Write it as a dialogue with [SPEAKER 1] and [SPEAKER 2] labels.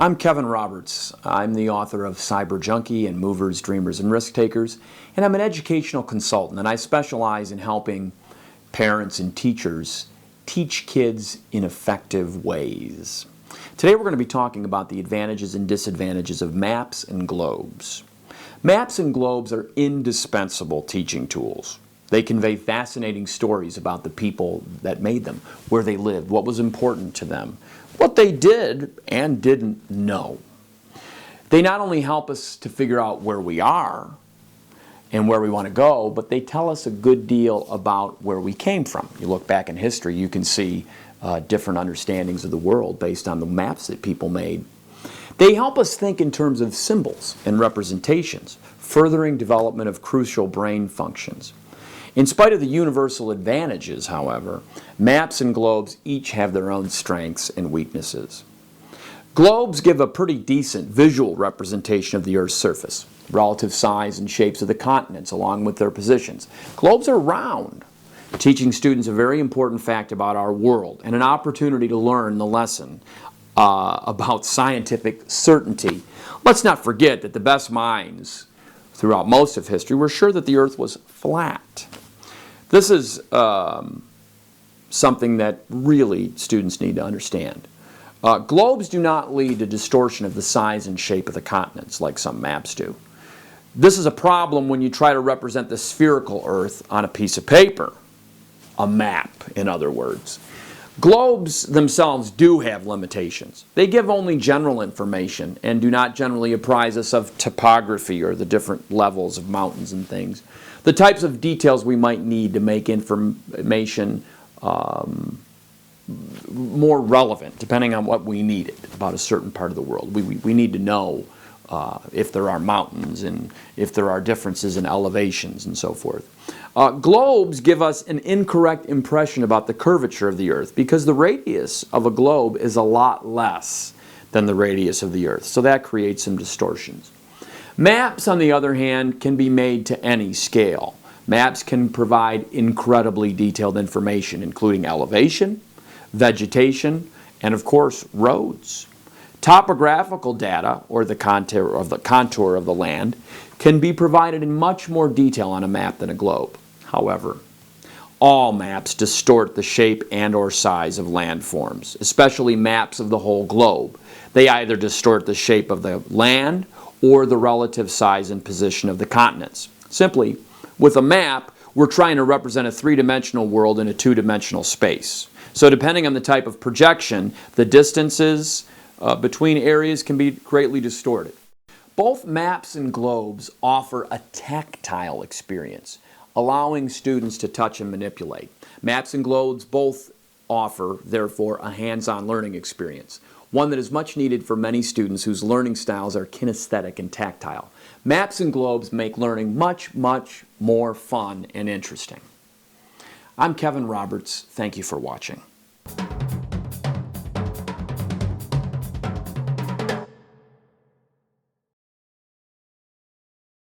[SPEAKER 1] I'm Kevin Roberts. I'm the author of Cyber Junkie and Movers, Dreamers, and Risk Takers, and I'm an educational consultant, and I specialize in helping parents and teachers teach kids in effective ways. Today we're going to be talking about the advantages and disadvantages of maps and globes. Maps and globes are indispensable teaching tools. They convey fascinating stories about the people that made them, where they lived, what was important to them, what they did and didn't know. They not only help us to figure out where we are and where we want to go, but they tell us a good deal about where we came from. You look back in history, you can see different understandings of the world based on the maps that people made. They help us think in terms of symbols and representations, furthering development of crucial brain functions. In spite of the universal advantages, however, maps and globes each have their own strengths and weaknesses. Globes give a pretty decent visual representation of the Earth's surface, relative size and shapes of the continents along with their positions. Globes are round, teaching students a very important fact about our world and an opportunity to learn the lesson about scientific certainty. Let's not forget that the best minds throughout most of history were sure that the Earth was flat. This is something that really students need to understand. Globes do not lead to distortion of the size and shape of the continents like some maps do. This is a problem when you try to represent the spherical Earth on a piece of paper, a map, in other words. Globes themselves do have limitations. They give only general information and do not generally apprise us of topography or the different levels of mountains and things. The types of details we might need to make information more relevant, depending on what we needed about a certain part of the world. We need to know if there are mountains and if there are differences in elevations and so forth. Globes give us an incorrect impression about the curvature of the Earth because the radius of a globe is a lot less than the radius of the Earth, so that creates some distortions. Maps, on the other hand, can be made to any scale. Maps can provide incredibly detailed information, including elevation, vegetation, and of course, roads. Topographical data, or the contour of the land, can be provided in much more detail on a map than a globe. However, all maps distort the shape and or size of landforms, especially maps of the whole globe. They either distort the shape of the land or the relative size and position of the continents. Simply, with a map, we're trying to represent a three-dimensional world in a two-dimensional space. So depending on the type of projection, the distances between areas can be greatly distorted. Both maps and globes offer a tactile experience, allowing students to touch and manipulate. Maps and globes both offer, therefore, a hands-on learning experience, one that is much needed for many students whose learning styles are kinesthetic and tactile. Maps and globes make learning much, much more fun and interesting. I'm Kevin Roberts. Thank you for watching.